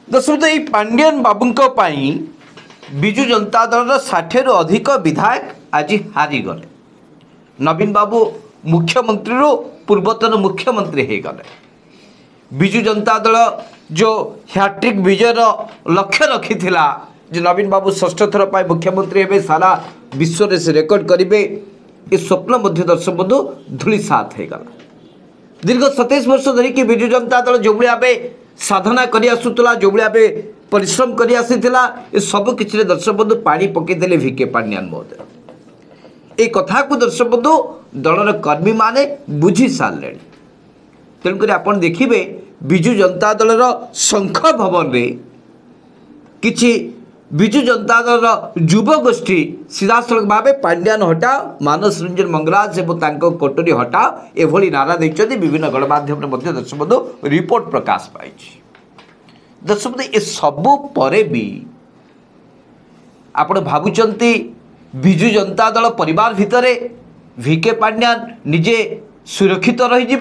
दर्शक ये पांडियन बाबू विजु जनता दल 60 रु अधिक विधायक आज हारीगले। नवीन बाबू मुख्यमंत्री रू पूर्वतन मुख्यमंत्री हो गले। विजु जनता दल जो हैट्रिक विजयर लक्ष्य रखी जे नवीन बाबू षष्ठ थर पर मुख्यमंत्री हे सारा विश्व में से रेकर्ड करेंगे ये स्वप्न मध्य दर्शक बंधु धूलिसात हो गला। दीर्घ 27 वर्ष धरिकी विजु जनता दल जो भाई साधना कर आसूला जो भाई परिश्रम कर आसीला ये सब किसी दर्शक बंधु पानी पकईदे भिके पांडियान महोदय। ए कथा को दर्शक बंधु दलर कर्मी माने बुझी सारे। तेणुक आप देखिए विजु जनता दलर शंख भवन रे किछि विजु जनता दल युव गोष्ठी सीधासलख भाव पांडियान हटाओ मानस रंजन मंगराज और कोटरी हटाओ एभली नारा देते विभिन्न गणमाध्यम दर्शक बंधु रिपोर्ट प्रकाश पाई। दर्शक बंधु ये सबू परे भी आपण भावुंट विजु जनता दल परिवार भितर भिके पांडियान निजे सुरक्षित रही।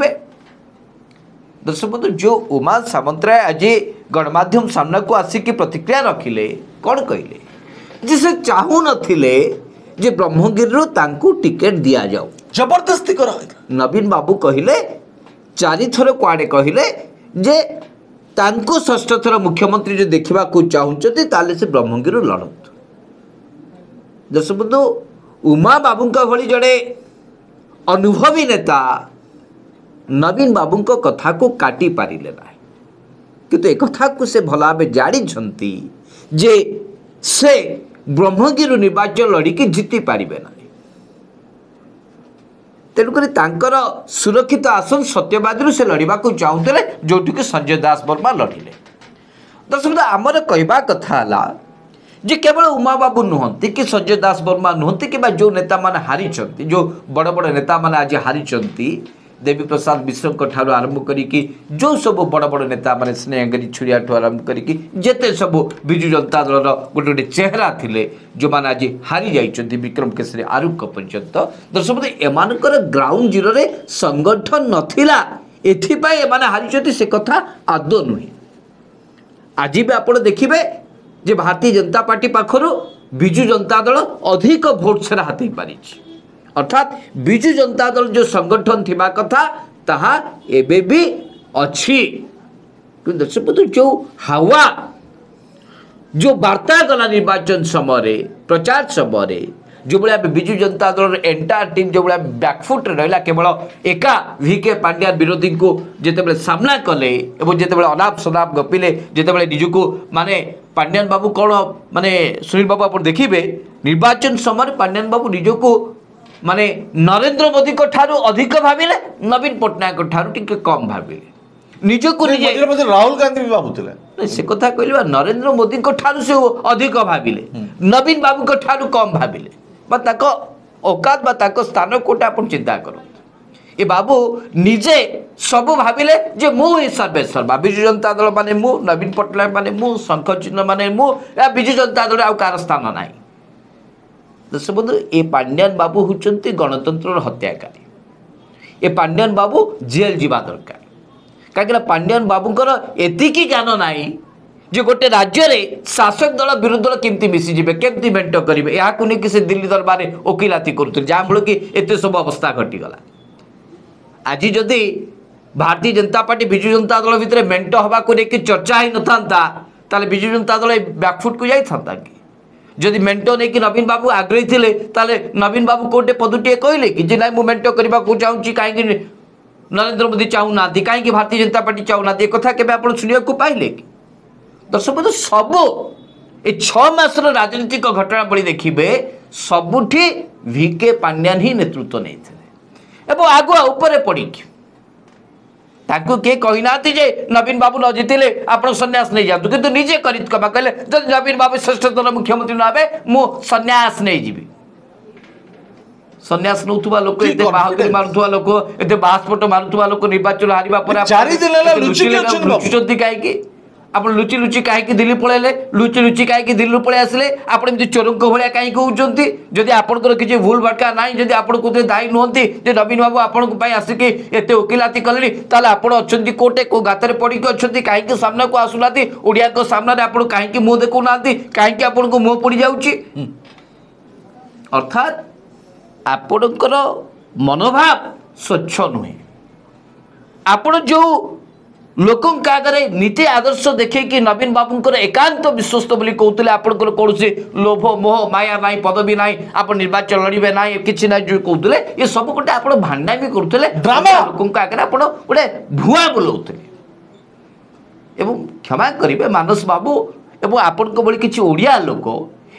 दर्शक बंधु जो उमा सामंतराय आज गणमाध्यम सामना को आसिक प्रतिक्रिया रखिले कौन कहले जे से चाहू नथिले जे ब्रह्मगिरी तांकू टिकेट दिया जाऊ जबरदस्ती करा। नवीन बाबू कहले 4 थर कुआडे कहले जे तांकू षष्ठ थर मुख्यमंत्री जो देखा चाहते ताले से ब्रह्मगिरी लड़त। दर्शक बंधु उमा बाबू भली जड़े अनुभवी नेता नवीन बाबू कथा को काटी पारे ना किंतु एक कथा को से भल भाव जानी जे से ब्रह्मगिरी निर्वाचन लड़िकी जीति पारे ना। तेणुक सुरक्षित आसन सत्यवादी से लड़वा चाहूले जो संजय दास वर्मा लड़िले। दर्शक आमर कहवा कथा जे केवल उमा बाबू नुहति कि संजय दास वर्मा नुहति कि जो नेता माने हारी जो बड़ बड़ नेता माने आज हारी देवी प्रसाद मिश्र ठार आरंभ करी जो सब बड़ बड़ नेता माने स्नेहगिरी छुरिया ठू आरंभ करी जेते सब विजु जनता दल गोटे गोटे चेहरा थिले जो माने आज हारी जाइछन्ति विक्रम केसरी आरुख पर्यंत। दर्शक एमानकर ग्राउंड जीरो रे संगठन नथिला एथिपाई एमाने हारिछन्ति से कथा आदौ नुहे। आज भी आप देखिए जे भारतीय जनता पार्टी पाखर विजु जनता दल अधिक भोट से हाथी पारी अर्थात विजु जनता दल जो संगठन थिबा कथा ताहा एबे भी अछि। दर्शक जो हवा जो वार्ता गला निर्वाचन समय प्रचार समय जो भाया विजु जनता दल एंटायर टीम जो भाया बैकफुट रहा केवल एका भिके पांडियान विरोधी को जिते सामना कले और जिते अनाप शनाप गपिले जिते निजको माने पांडियान बाबू कौन माने सुनील बाबू आप देखिए निर्वाचन समय पांडियान बाबू निजको माने नरेंद्र मोदी को ठारू अधिक भाविले नवीन पट्टनायक ठारू टिके कम भाविले निजको निजे राहुल गांधी भी भावुले से कथा कहले नरेंद्र मोदी को ठारू से अधिक भाविले नवीन बाबू को ठारू कम भाविले ताको औकात बा ताको स्थान कोटा अपन चिंता करो। ए बाबू निजे सब भाविले जे मु ए सर्वेश्वर विजु जनता दल माने मु नवीन पट्टनायक माने मु शंख चिन्ह माने मु विजु जनता दल आउ कार स्थान नाही। दर्शक बंधु ए पांडियान बाबू होचंती गणतंत्र हत्याकारी। ए पांडियान बाबू जेल जीवा दरकार कहीं पांडियान बाबूंकर एतिकी ज्ञान नाई जो गोटे राज्य रे शासक दल विरोधी दल केमती मिसीजे केमती मेंट करेंगे या से दिल्ली दरबार वकिलाती करुले जहाँ फल कि एत सब अवस्था घटीगला। आज जदि भारतीय जनता पार्टी विजु जनता दल भितर मेंट हवा को लेकिन चर्चा ही न था विजु जनता दल बैकफुट को जाता कि जदि मेंट नहीं कि नवीन बाबू आग्रही थे ताले नवीन बाबू कोटे पदुटे कहले कि जे ना मु मेंट करने को चाहूँगी कहीं नरेंद्र मोदी चाहूना कहीं भारतीय जनता पार्टी चाहूना एक कथा के शुणा को पाइले कि दर्शक बंधु सब ये 6 मासर राजनीतिक घटनावली देखिए सबुठी भिके पांडियान ही नेतृत्व नहीं थे एवं आगुआ उपरे पड़ी किए कही ना जे नवीन बाबू न जीतिले आप सन्यास नहीं जातु किंतु निजे कबा कहले जब नवीन बाबू श्रेष्ठ दल मुख्यमंत्री नहे मु सन्यास नहीं जी सन्यास नौथुवा लोक एते बाहुबली मारुथुवा लोक एते बास्फोट मारुथुवा लोक निर्वाचन हारिबा पर 4 दिन लुचिचंती काई आप लुचि लुचि कहीं दिल्ली पलैले लुचि लुचि कहीं दिल्ली पलि आसिले आप चोरों भाया कहीं कहते जदि आपंकर किसी भूल भटका ना जदि आप दायी नुहति नवीन बाबू आपण आसिक एत वकिलाती कले आपड़ अच्छा कोटे को गातर पड़ी अच्छा कहीं सामना को आसुना ओडिया सामने आप कहीं मुँह देखना कहीं आपन को मुँह पड़ जाऊँगी अर्थात आपणकर मनोभाव स्वच्छ नुहे आपण जो लोकों आगे नीति आदर्श देखे कि नवीन बाबूंकर एकांत विश्वस्त बोली कहते आपंकर कौन लोभ मोह माया ना पदवी ना आप निर्वाचन लड़े ना कि ना जो कहते ये सब गोटे आप भांडा भी करुले ड्रामा लोकों आगे आप गोटे भुआ बुलाऊे एवं क्षमा करेंगे मानस बाबू एवं आपण भली किसी ओडिया लोक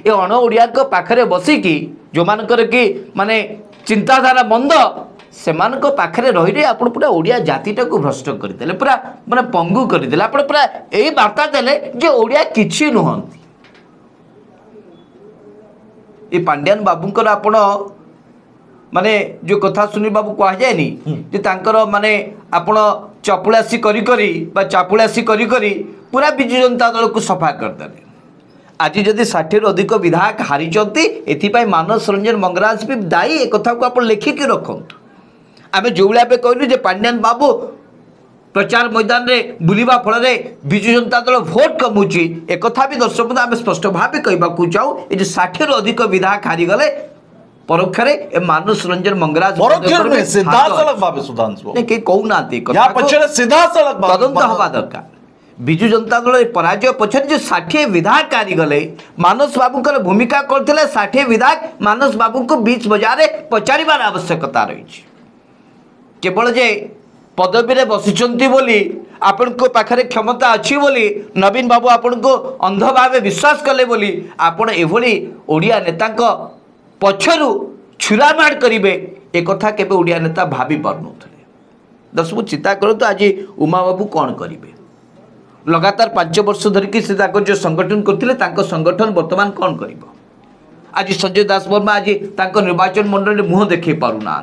ये अण ओडिया पाखे बसिकी जो मानकर कि माने चिंताधारा मंद से पाखे रही आप पूरा ओडिया जातिटा को भ्रष्ट करदे पूरा माने पंगु करदे आप पूरा यही वार्ता देले जे ओडिया किछि नुहंती ये पांड्यान बाबूंकर आपण माने जो कथा सुनी बाबू कह जाएनी जे तांकर माने आपण चपुलासी करी करी बा चापुलासी करी करी पूरा बिजु जनता दल को सफा करदे आज जदि 60 रु अधिक विधायक हारी एथिपाई मानस रंजन मंगराज भी दायी एक कथा को आप लिखिकी रखुद आम जो भाई कहलु जे पांड्यान बाबू प्रचार मैदान में बुलवा फल विजु जनता दल भोट कमुची एक कथा भी दर्शक आम स्पष्ट भाव कहवाक चाहू ये 60 रु अधिक विधायक हारीगले परोक्ष मानस रंजन मंगराज तदंत हवा दरकार विजु जनता दल पराजय पछरे जो 60 विधायक हारीगले मानस बाबूंकर भूमिका करथिले 60 विधायक मानस बाबू को बीच बजार पचारिबार आवश्यकता रही केवल जे पदवी रे बसिचंती बोली आपण को पाखरे क्षमता अच्छी बोली नवीन बाबू आपण को अंध भाव विश्वास कले बोली आपण एभली ओडिया नेता पछरु छुरामाड़ करिवे एक कथा केबे ओडिया नेता भाभी पारनुथले दर्शक चिंता करतो आज उमा बाबू कौन करिवे लगातार 5 वर्ष धरिकी से जो संगठन करथिले तांको संगठन वर्तमान कौन करिवो आज संजय दास वर्मा आज तांको निर्वाचन मंडल मुह देखै पारुना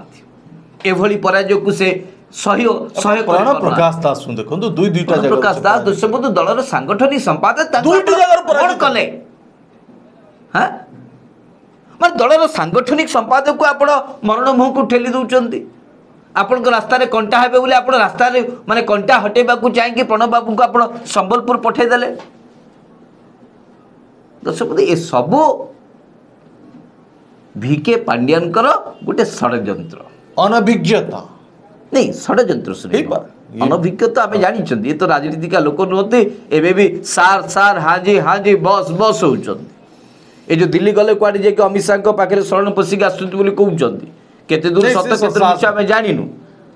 एभली पराजय को से प्रकाश दास देखो दुईटा प्रकाश दास दर्शक दलर सांगठनिक संपादक कौन कले हाँ माने दलर सांगठनिक संपादक को आप मरण मुह को ठेली दौरान आपण रास्ता कंटा हे बोले आप रास्ता माने कंटा हटेबा को चाहिए प्रणव बाबू को आप संबलपुर पठेदेले दर्शक ये सब भिके पांड्यान गोटे षड्यंत्र अनभिज्ञता नहीं षड्यंत्र सुनी अनभिज्ञता आम जानी ये तो राजनीतिक लोक नुहति एवं भी सार सार हाजी हाजी बस बस होती ये जो दिल्ली गले कुआडे जाके अमित शाह पाखे शरण पशिक आसुँच केते दूर सत्य केते मिछ आमे जानिनु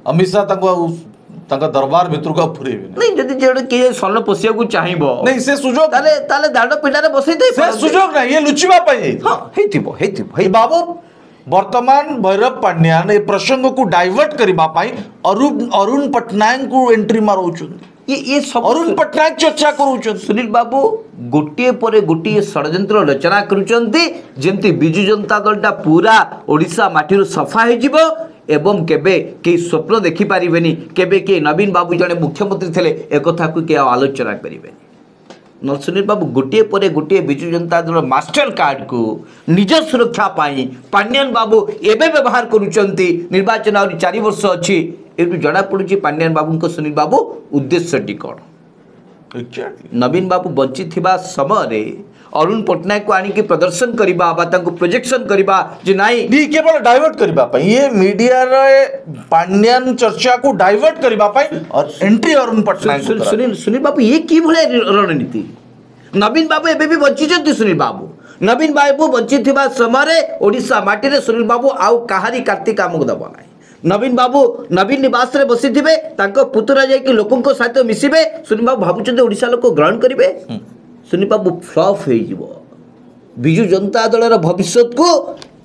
अमित शाह दरबार भितर को फुरेबे नहीं जदि जे के शरण पशिया को चाहिबो नहीं से सुजोग ताले दांड पिंडारे बसै दे से सुजोग नहीं ये लुचिबा पई हां हेतिबो बाबू वर्तमान भैरव पांड्यान ए प्रसंग को डाइवर्ट करबा पई अरुण पटनायक को एंट्री मारोचुंदी ये सब अरुण पटनायक चर्चा करूचन सुनील बाबू गोटे पर गोटे षड्यंत्र रचना करुचंती जेमती बिजु जनता दलटा पूरा ओडिशा माटी सफा हो एवं केबे के स्वप्न देखि पारिबेनी केबे के नवीन बाबू जने मुख्यमंत्री थिले एक कथा को के आलोचना करिबेनी न सुनील बाबू गोटे पर गोटे बिजु जनता दल मास्टर कार्ड को निज सुरक्षा पाई पांड्यान बाबू एबे व्यवहार करुचंती निर्वाचन और 4 वर्ष अच्छी ये जना पड़ी पांड्यान बाबू सुनील बाबू उद्देश्य टी कौन नवीन बाबू बंची थिबा समय अरुण पटनायक को आनिकी प्रदर्शन करबा प्रोजेक्शन करबा जे नाई नी केवल डाइवर्ट करबा पई ये मीडिया रे पांड्यान चर्चा को डाइवर्ट करबा पई और एंट्री अरुण पटनायक सुनील बाबू ये की भले रणनीति नवीन बाबू एबे भी बंची जंती सुनील बाबू नवीन बाबू बंची थिबा समय ओडिशा माटी रे सुनील बाबू आउ कहारी कार्तिक काम को दबा नाही नवीन बाबू नवीन निवास रे बसी थिबे तांको पुतरा जाय कि लोकन को साथ मिसिबे सुनील बाबू भाबुचंदे ओडिशा लोक ग्रहण करिवे सुनील बाबू फ्लॉप हो जिवो बिजु जनता दलर भविष्य को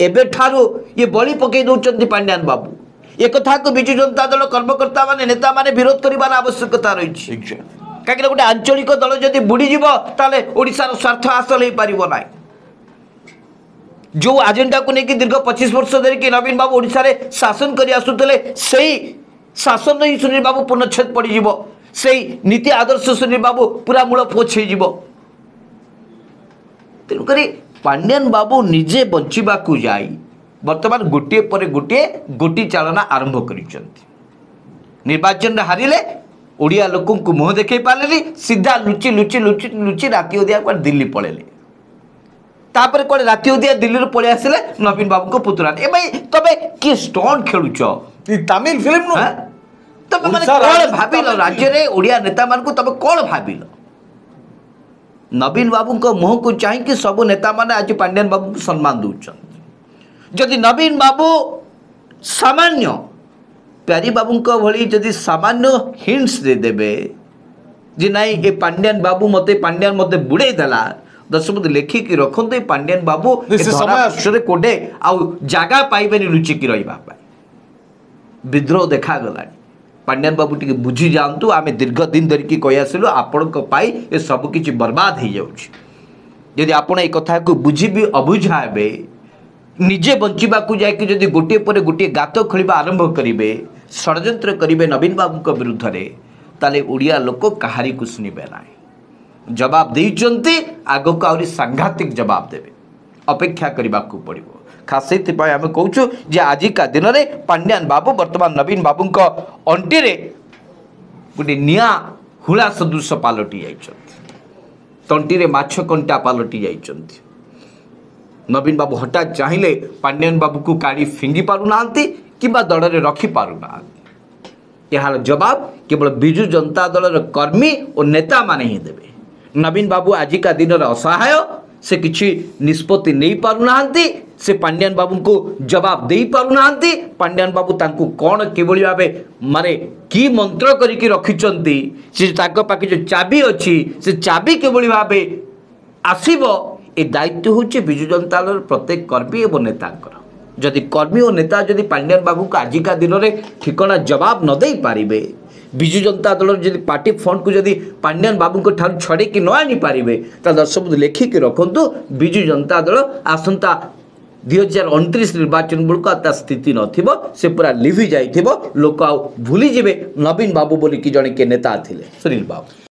एबे ठारो ये बलि पकई दउचंदी पांड्यान बाबू ये कथा को बिजु जनता दल कर्मकर्ता माने नेता माने विरोध करिबार आवश्यकता रही कहीं गोटे आंचलिक दल जदि बुड़ी जीव ताले ओडिशार स्वार्थ हासिल हो पारिबो नाही जो एजेंडा को लेकिन दीर्घ 25 वर्ष धरिकी नवीन बाबू ओडिशा रे शासन करी आसुतले सही शासन ही सुनील बाबू पूर्णच्छेद पड़ से नीति आदर्श सुनील बाबू पूरा मूल पोछ हो तेणुक पांड्यान बाबू निजे बंचाक जाई बर्तमान गोटे पर गोटे गोटी चालना आरंभ कर निर्वाचन हारिले ओडिया लोक मुह देखे पारे सीधा लुचि लुचि लुचि लुचि राति उदिया कुआडे दिल्ली पलैले तापर कुआडे राति उदिया दिल्ली पलि आसिले नवीन बाबू को पुतुरा ए भाई तबे कि स्टोन खेलुछ तमिल फिल्म नु तबे माने कोन भाबिलो राज्य रे ओडिया नेता मान को तबे कोन भाबिलो नवीन बाबू को मुह को चाहि कि सब नेता माने आज पांड्यान बाबू को सम्मान दउछन जदि नवीन बाबू सामान्य प्यारी बाबू भली जदि सामान्य हिंट्स दे देबे जे नाई ए पांड्यान बाबू पांड्यान मते बुड़े देला दशमत लेखिकी रखते ये पांड्यान बाबू समय कोडे आउ जागा पाइबेनि लुचिकी रहिबा विद्रोह देखा पांड्यान बाबू टी बुझी जातु आम दीर्घ दिन धरिकी कही आसलु आपण ये सब किछि बर्बाद हो जाउछि यदि आपण ए कथा को बुझी भी अबुझा हेबे निजे बंचिबाकू जाकि जदि गोटे पर गोटे गात खोलिबा आरंभ करिवे षड्यंत्र करिवे नवीन बाबू विरुद्ध रे ताले ओडिया लोक कहारी को सुनिबे नाही जवाब देइचंती आगो को आउरी सांघातिक जवाब देबे अपेक्षा करिबाकू पड़िबो खास सेतिपाय आमे कहूछु जे आजि का दिन रे पांड्यान बाबू वर्तमान नवीन बाबू को अंटी रे गोटे निया हुला सदृश पालटी जाइचंती तंटी रे माछ कंटा पालटी जाइचंती नवीन बाबू हठात चाहिए पांड्यान बाबू को काढ़ी फिंगी पारु नांती किबा दल रे रखी पारु नांती यार जवाब केवल बिजु जनता दल कर्मी और नेता माने ही देबे नवीन बाबू आज का दिन असहाय से किछि निष्पत्ति नहीं पारु नांती से पांड्यान बाबू को जवाब दे पारु नांती पांड्यान बाबू तांको कोन केवली भाबे माने की मंत्र करिकि रखिचंती से ताको पाके जो चाबी अछि से चाबी केवली भाबे आसीबो ए दायित्व हूँ विजु जनता दल प्रत्येक कर्मी और नेता जदि कर्मी और नेता जदि पांड्यान बाबू को आजिका दिन में ठिकाना जवाब न दे पारे विजु जनता दल जदि पार्टी फंड को जदि पांड्यान बाबू को ठार छड़े कि न आनी पारे दर्शक लेखिकी रखु विजु जनता दल आसंता 2029 निर्वाचन बेलू स्थिति नथिबो से पूरा लिभि जाइथिबो लोक आ भूली जिवे नवीन बाबू बोली कि जने के नेता थिले सुनील बाबू।